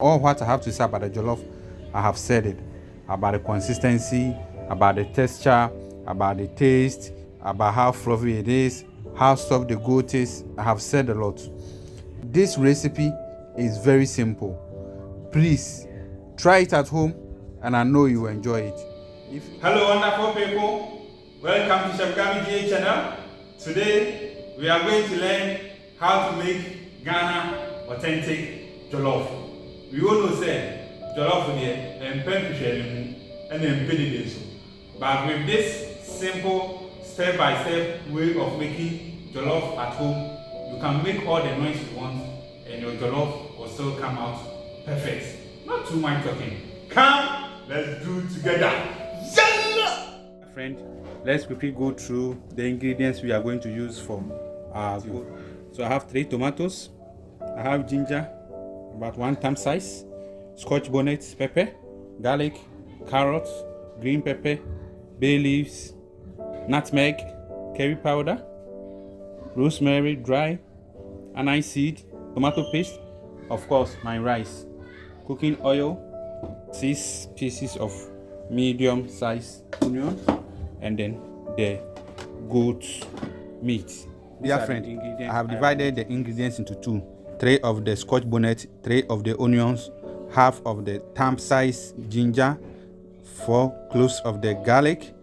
All what I have to say about the jollof, I have said it. About the consistency, about the texture, about the taste, about how fluffy it is, how soft the goat is. I have said a lot. This recipe is very simple. Please try it at home and I know you will enjoy it. Hello wonderful people, welcome to Chef GABBY channel. Today we are going to learn how to make Ghana authentic jollof. We all know say jollof here and so. But with this simple step-by-step way of making jollof at home, you can make all the noise you want and your jollof will still come out perfect. Not too much talking. Come, let's do it together. Friend, let's quickly go through the ingredients we are going to use for our food. So I have 3 tomatoes, I have ginger, about 1 thumb size, scotch bonnet pepper, garlic, carrots, green pepper, bay leaves, nutmeg, curry powder, rosemary dry, anise seed, tomato paste, of course my rice, cooking oil, 6 pieces of medium size onion, and then the goat meat. Dear friend, I have divided the ingredients into 2. 3 of the scotch bonnet, 3 of the onions, half of the thumb size ginger, 4 cloves of the garlic,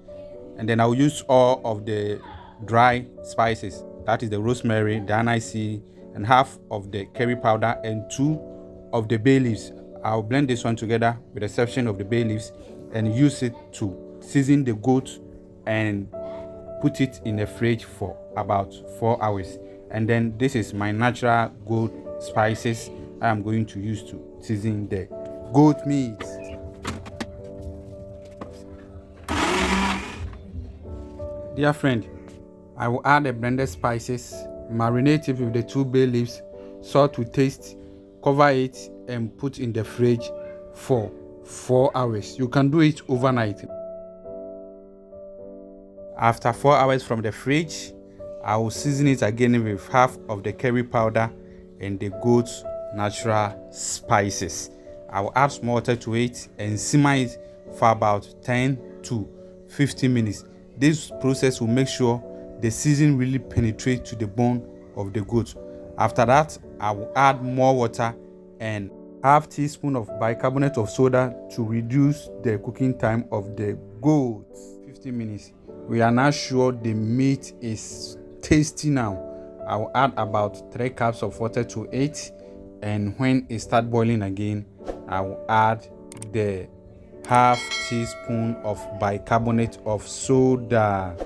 and then I'll use all of the dry spices, that is the rosemary, the anise seed, and half of the curry powder and 2 of the bay leaves. I'll blend this one together with the exception of the bay leaves and use it to season the goat and put it in the fridge for about 4 hours. And then this is my natural goat spices I am going to use to season the goat meat. Dear friend, I will add the blended spices, marinate it with the 2 bay leaves, salt to taste, cover it and put in the fridge for 4 hours. You can do it overnight. After 4 hours from the fridge, I will season it again with half of the curry powder and the goat's natural spices. I will add some water to it and simmer it for about 10 to 15 minutes. This process will make sure the seasoning really penetrates to the bone of the goat. After that, I will add more water and half teaspoon of bicarbonate of soda to reduce the cooking time of the goat. 15 minutes. We are now sure the meat is tasty now. I will add about 3 cups of water to it, and when it starts boiling again, I will add the half teaspoon of bicarbonate of soda.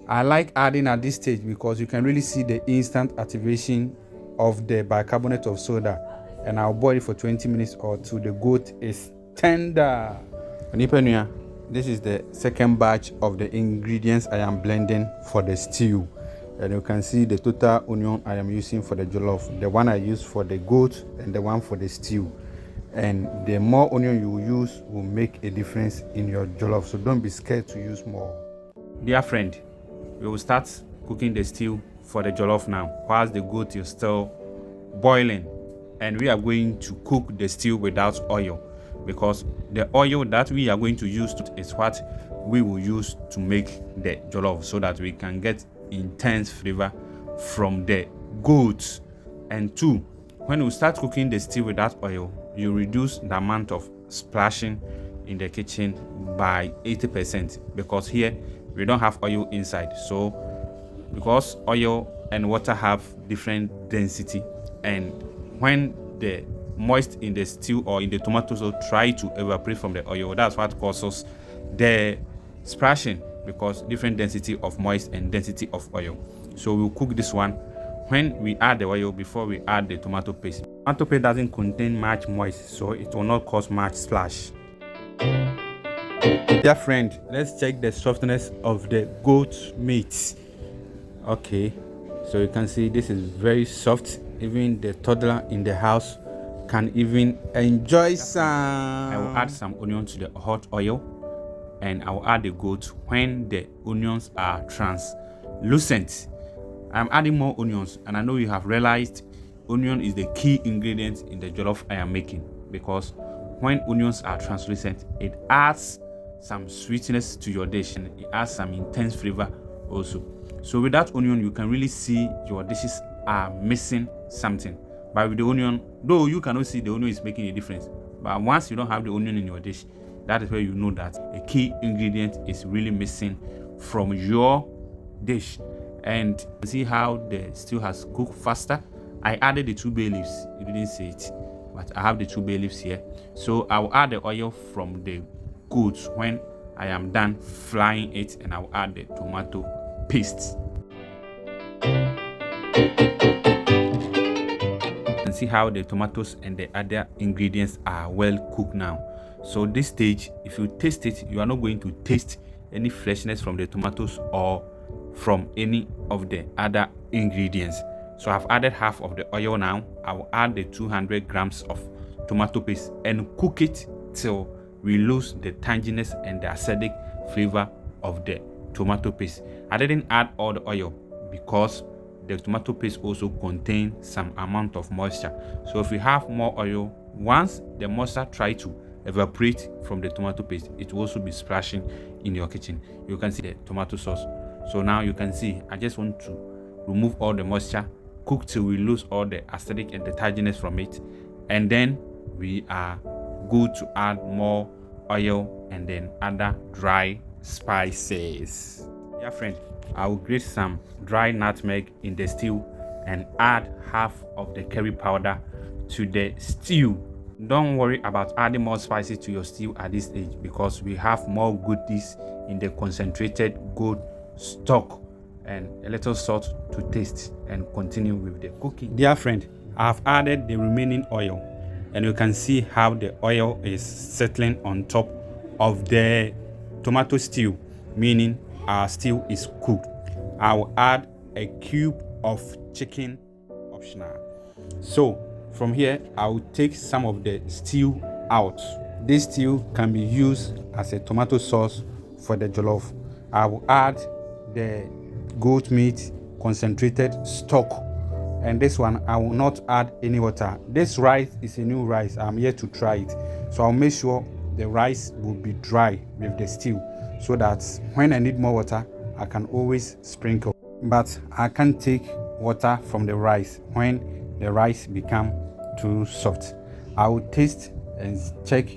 I like adding at this stage because you can really see the instant activation of the bicarbonate of soda, and I'll boil it for 20 minutes or till the goat is tender. This is the second batch of the ingredients I am blending for the stew, and you can see the total onion I am using for the jollof, the one I use for the goat and the one for the stew. And the more onion you use will make a difference in your jollof, so don't be scared to use more. Dear friend, we will start cooking the stew for the jollof now whilst the goat is still boiling, and we are going to cook the stew without oil because the oil that we are going to use is what we will use to make the jollof, so that we can get intense flavor from the goat. And 2, when we start cooking the stew without oil, you reduce the amount of splashing in the kitchen by 80% because here we don't have oil inside. So because oil and water have different density, and when the moist in the stew or in the tomatoes will try to evaporate from the oil, that's what causes the splashing, because different density of moist and density of oil. So we'll cook this one when we add the oil before we add the tomato paste. Tomato paste doesn't contain much moist, so it will not cause much splash. Dear friend, let's check the softness of the goat meat. Okay, so you can see this is very soft. Even the toddler in the house can even enjoy some. I will add some onion to the hot oil, and I will add the goat when the onions are translucent. I'm adding more onions, and I know you have realized onion is the key ingredient in the jollof I am making, because when onions are translucent, it adds some sweetness to your dish and it adds some intense flavor also. So without onion, you can really see your dishes are missing something. But with the onion, though you cannot see the onion is making a difference, but once you don't have the onion in your dish, that is where you know that a key ingredient is really missing from your dish. And see how the stew has cooked faster. I added the 2 bay leaves. You didn't see it, but I have the 2 bay leaves here. So I will add the oil from the goat when I am done frying it, and I will add the tomato paste. And see how the tomatoes and the other ingredients are well cooked now. So this stage, if you taste it, you are not going to taste any freshness from the tomatoes or from any of the other ingredients. So I've added half of the oil now. I will add the 200 grams of tomato paste and cook it till we lose the tanginess and the acidic flavor of the tomato paste. I didn't add all the oil because the tomato paste also contains some amount of moisture. So if you have more oil, once the moisture tries to evaporate from the tomato paste, it will also be splashing in your kitchen. You can see the tomato sauce. So now you can see I just want to remove all the moisture, cook till we lose all the acidic and the tanginess from it, and then we are good to add more oil and then other dry spices. Yeah friend, I will grate some dry nutmeg in the stew and add half of the curry powder to the stew. Don't worry about adding more spices to your stew at this stage because we have more goodies in the concentrated goat stock and a little salt to taste, and continue with the cooking. Dear friend, I have added the remaining oil, and you can see how the oil is settling on top of the tomato stew, meaning our stew is cooked. I will add a cube of chicken, optional. So from here, I will take some of the stew out. This stew can be used as a tomato sauce for the jollof. I will add the goat meat concentrated stock, and this one I will not add any water. This rice is a new rice. I'm here to try it, so I'll make sure the rice will be dry with the stew so that when I need more water I can always sprinkle, but I can't take water from the rice when the rice become too soft. I will taste and check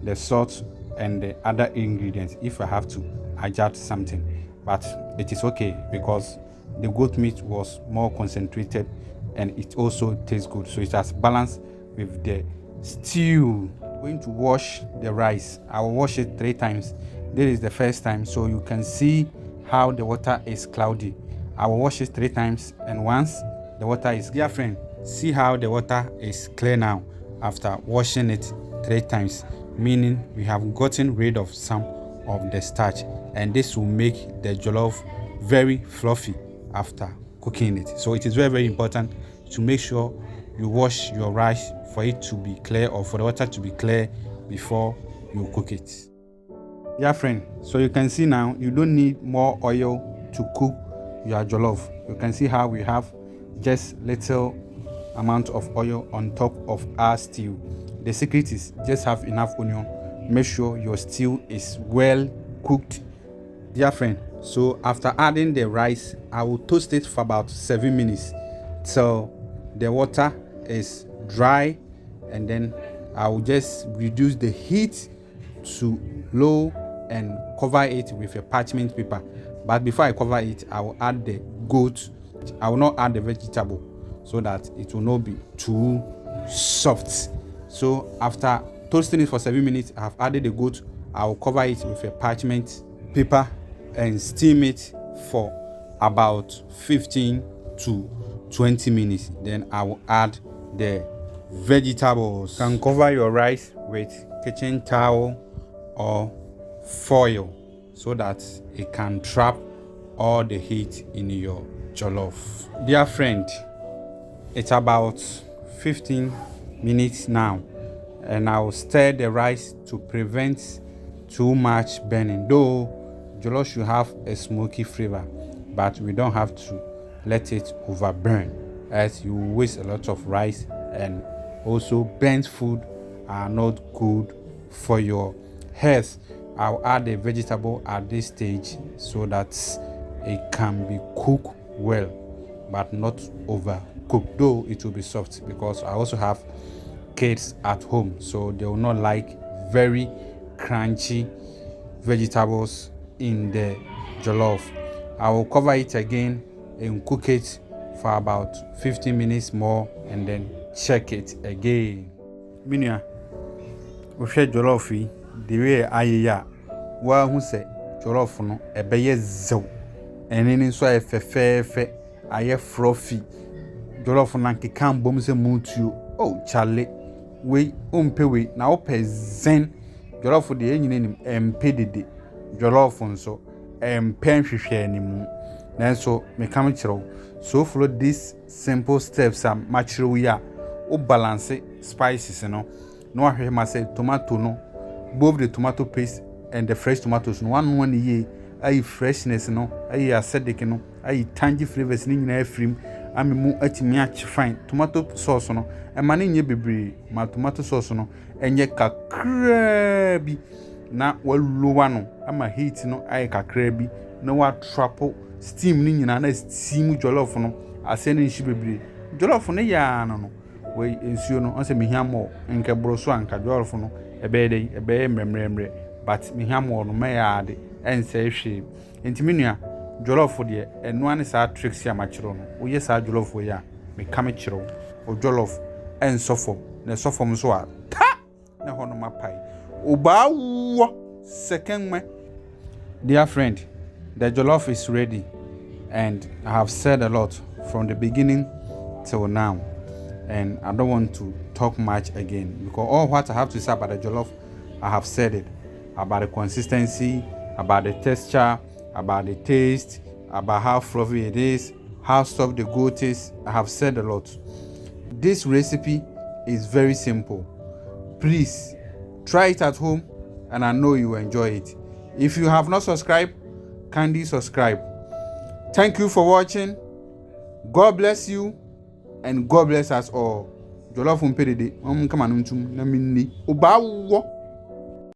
the salt and the other ingredients if I have to adjust something, but it is okay because the goat meat was more concentrated and it also tastes good, so it has balanced with the stew. I'm going to wash the rice. I will wash it 3 times. This is the first time, so you can see how the water is cloudy. I will wash it 3 times, and once the water is, dear friend, see how the water is clear now after washing it 3 times, meaning we have gotten rid of some of the starch, and this will make the jollof very fluffy after cooking it. So it is very, very important to make sure you wash your rice for it to be clear, or for the water to be clear before you cook it. Yeah friend, so you can see now you don't need more oil to cook your jollof. You can see how we have just little amount of oil on top of our stew. The secret is just have enough onion. Make sure your stew is well cooked. Dear friend, so after adding the rice, I will toast it for about 7 minutes till the water is dry, and then I will just reduce the heat to low and cover it with a parchment paper. But before I cover it, I will add the goat. I will not add the vegetable so that it will not be too soft. So after toasting it for 7 minutes, I have added the goat. I will cover it with a parchment paper and steam it for about 15 to 20 minutes. Then I will add the vegetables. You can cover your rice with kitchen towel or foil so that it can trap all the heat in your jollof. Dear friend, it's about 15 minutes now, and I will stir the rice to prevent too much burning. Though jollof should have a smoky flavor, but we don't have to let it overburn, as you waste a lot of rice and also burnt food are not good for your health. I'll add a vegetable at this stage so that it can be cooked well, but not overcooked, though it will be soft, because I also have kids at home, so they will not like very crunchy vegetables in the jollof. I will cover it again and cook it for about 15 minutes more and then check it again. Minia, we share jollof the way I who say jollof no ebeye zew enini so efefefe aye frothy jollof na nkeka mbom se mutuo oh chale we umpe we na ope zen jollof de enyine nim empe dede jollof nso empe nhwehwe anim nanso me kam kiro so follow these simple steps am machiro ya o balance spices no ahwe ma say tomato no both the tomato paste and the fresh tomatoes no one ye ayi freshness no ayi acidic no ayi tangy flavors ni nyina afrim amemu atimi ach fine tomato sauce no e ma ne nye bebre ma tomato sauce no enye kakra bi na waluwa no ama heat no ayi kakra bi na wa trapo steam ni nyina na steam jollof no asene nshi bebre jollof no ya no we ensuo no onse mehia mo nke broso anka jollof no ebe mremremre but mehia mo no mayade ense hwe entimi nua jollof de eno ane sa tricks ya machiro no wo ye sa jollof wo ya me kam chiro o jollof ensofo na sofom so a ta na hono mapai oba wo second me. Dear friend, the jollof is ready, and I have said a lot from the beginning till now, and I don't want to talk much again, because all what I have to say about the jollof, I have said it. About the consistency, about the texture, about the taste, about how fluffy it is, how soft the goat is. I have said a lot. This recipe is very simple. Please try it at home, and I know you will enjoy it. If you have not subscribed, kindly subscribe. Thank you for watching. God bless you, and God bless us all. Jollof umpedede, come on, na minni. Obawo.